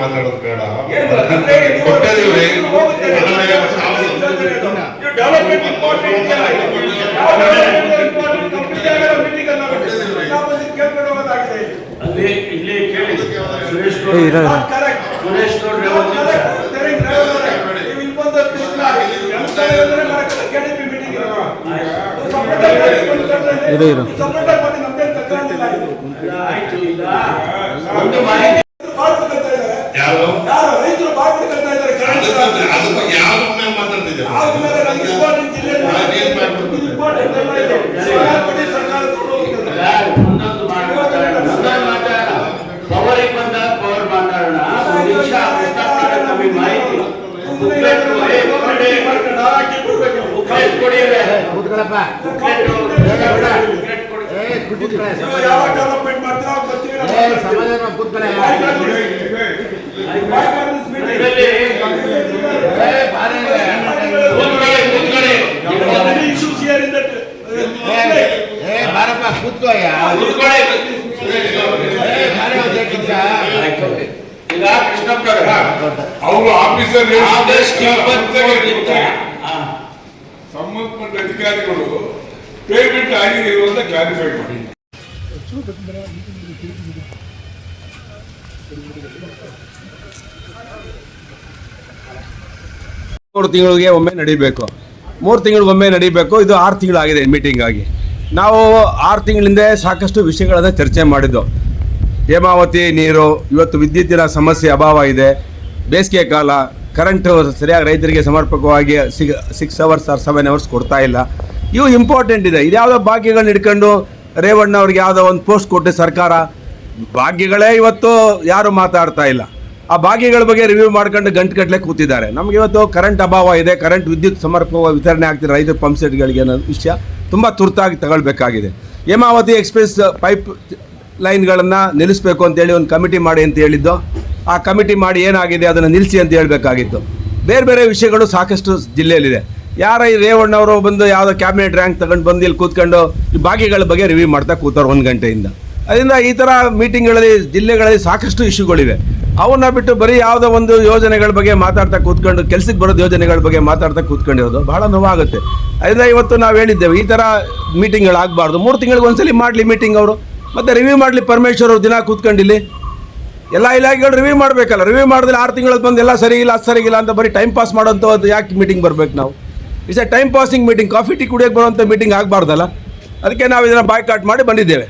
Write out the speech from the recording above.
ಮಾತಾಡೋದು ಬೇಡ. ಅವರು ಆಫೀಸರ್ ಸಂಬಂಧಪಟ್ಟ ಅಧಿಕಾರಿಗಳು ಪೇಮೆಂಟ್ ಆಗಿದೆ ಅಂತ ಕ್ಲಾರಿಫೈ ಮಾಡಿ. 3 ತಿಂಗಳಿಗೆ ಒಮ್ಮೆ ನಡೀಬೇಕು, 3 ತಿಂಗಳಿಗೊಮ್ಮೆ ನಡೀಬೇಕು. ಇದು 6 ತಿಂಗಳಾಗಿದೆ ಮೀಟಿಂಗ್ ಆಗಿ. ನಾವು 6 ತಿಂಗಳಿಂದ ಸಾಕಷ್ಟು ವಿಷಯಗಳನ್ನು ಚರ್ಚೆ ಮಾಡಿದ್ದು. ಹೇಮಾವತಿ ನೀರು, ಇವತ್ತು ವಿದ್ಯುತ್ತಿನ ಸಮಸ್ಯೆ ಅಭಾವ ಇದೆ, ಬೇಸಿಗೆ ಕಾಲ, ಕರೆಂಟು ಸರಿಯಾಗಿ ರೈತರಿಗೆ ಸಮರ್ಪಕವಾಗಿ 6 hours or 7 hours ಕೊಡ್ತಾ ಇಲ್ಲ. ಇವು ಇಂಪಾರ್ಟೆಂಟ್ ಇದೆ. ಇದ್ಯಾವುದೋ ಭಾಗ್ಯಗಳನ್ನ ಹಿಡ್ಕೊಂಡು ರೇವಣ್ಣ ಅವ್ರಿಗೆ ಯಾವುದೋ ಒಂದು ಪೋಸ್ಟ್ ಕೊಟ್ಟು ಸರ್ಕಾರ, ಭಾಗ್ಯಗಳೇ ಇವತ್ತು ಯಾರು ಮಾತಾಡ್ತಾ ಇಲ್ಲ. ಆ ಭಾಗ್ಯಗಳ ಬಗ್ಗೆ ರಿವ್ಯೂ ಮಾಡ್ಕೊಂಡು ಗಂಟುಗಟ್ಟಲೆ ಕೂತಿದ್ದಾರೆ. ನಮಗೆ ಇವತ್ತು ಕರೆಂಟ್ ಅಭಾವ ಇದೆ, ಕರೆಂಟ್ ವಿದ್ಯುತ್ ಸಮರ್ಪಕವಾಗಿ ವಿತರಣೆ ಆಗ್ತಿದೆ ರೈತರ ಪಂಪ್ ಸೆಟ್ಗಳಿಗೆ ಅನ್ನೋ ವಿಷಯ ತುಂಬ ತುರ್ತಾಗಿ ತಗೊಳ್ಬೇಕಾಗಿದೆ. ಹೇಮಾವತಿ ಎಕ್ಸ್ಪ್ರೆಸ್ ಪೈಪ್ ಲೈನ್ಗಳನ್ನು ನಿಲ್ಲಿಸಬೇಕು ಅಂತೇಳಿ ಒಂದು ಕಮಿಟಿ ಮಾಡಿ ಅಂತ ಹೇಳಿದ್ದು. ಆ ಕಮಿಟಿ ಮಾಡಿ ಏನಾಗಿದೆ ಅದನ್ನು ನಿಲ್ಲಿಸಿ ಅಂತ ಹೇಳಬೇಕಾಗಿತ್ತು. ಬೇರೆ ಬೇರೆ ವಿಷಯಗಳು ಸಾಕಷ್ಟು ಜಿಲ್ಲೆಯಲ್ಲಿದೆ. ಯಾರ ಈ ರೇವಣ್ಣವರು ಬಂದು ಯಾವುದೋ ಕ್ಯಾಬಿನೆಟ್ ರ್ಯಾಂಕ್ ತಗೊಂಡು ಬಂದು ಇಲ್ಲಿ ಕೂತ್ಕೊಂಡು ಈ ಭಾಗ್ಯಗಳ ಬಗ್ಗೆ ರಿವ್ಯೂ ಮಾಡ್ತಾ ಕೂತಾರೆ 1 ಗಂಟೆಯಿಂದ. ಅದರಿಂದ ಈ ಥರ ಮೀಟಿಂಗ್ಗಳಲ್ಲಿ ಜಿಲ್ಲೆಗಳಲ್ಲಿ ಸಾಕಷ್ಟು ಇಶ್ಯೂಗಳಿವೆ. ಅವನ್ನ ಬಿಟ್ಟು ಬರೀ ಯಾವುದೋ ಒಂದು ಯೋಜನೆಗಳ ಬಗ್ಗೆ ಮಾತಾಡ್ತಾ ಕೂತ್ಕೊಂಡು, ಕೆಲಸಕ್ಕೆ ಬರೋದು ಯೋಜನೆಗಳ ಬಗ್ಗೆ ಮಾತಾಡ್ತಾ ಕೂತ್ಕೊಂಡಿರೋದು ಭಾಳ ನೋವಾಗುತ್ತೆ. ಅದರಿಂದ ಇವತ್ತು ನಾವು ಹೇಳಿದ್ದೇವೆ ಈ ಥರ ಮೀಟಿಂಗ್ಗಳಾಗಬಾರ್ದು. 3 ತಿಂಗಳಿಗೆ ಒಂದ್ಸಲಿ ಮಾಡಲಿ ಮೀಟಿಂಗ್ ಅವರು, ಮತ್ತು ರಿವ್ಯೂ ಮಾಡಲಿ. ಪರಮೇಶ್ವರ್ ಅವರು ದಿನ ಕೂತ್ಕೊಂಡಿಲ್ಲಿ ಎಲ್ಲ ಇಲಾಖೆಗಳು ರಿವ್ಯೂ ಮಾಡಬೇಕಲ್ಲ. ರಿವ್ಯೂ ಮಾಡಿದ್ರೆ 6 ತಿಂಗಳಲ್ಲಿ ಬಂದು ಎಲ್ಲ ಸರಿಗಿಲ್ಲ ಅದು ಸರಿಗಿಲ್ಲ ಅಂತ ಬರೀ ಟೈಮ್ ಪಾಸ್ ಮಾಡೋಂಥದ್ದು ಯಾಕೆ ಮೀಟಿಂಗ್ ಬರಬೇಕು? ನಾವು it's A time passing meeting, coffee tea ಕುಡಿಯೋಕ್ಕೆ ಬರುವಂಥ ಮೀಟಿಂಗ್ ಆಗಬಾರ್ದಲ್ಲ. ಅದಕ್ಕೆ ನಾವು ಇದನ್ನು ಬಾಯ್ಕಾಟ್ ಮಾಡಿ ಬಂದಿದ್ದೇವೆ.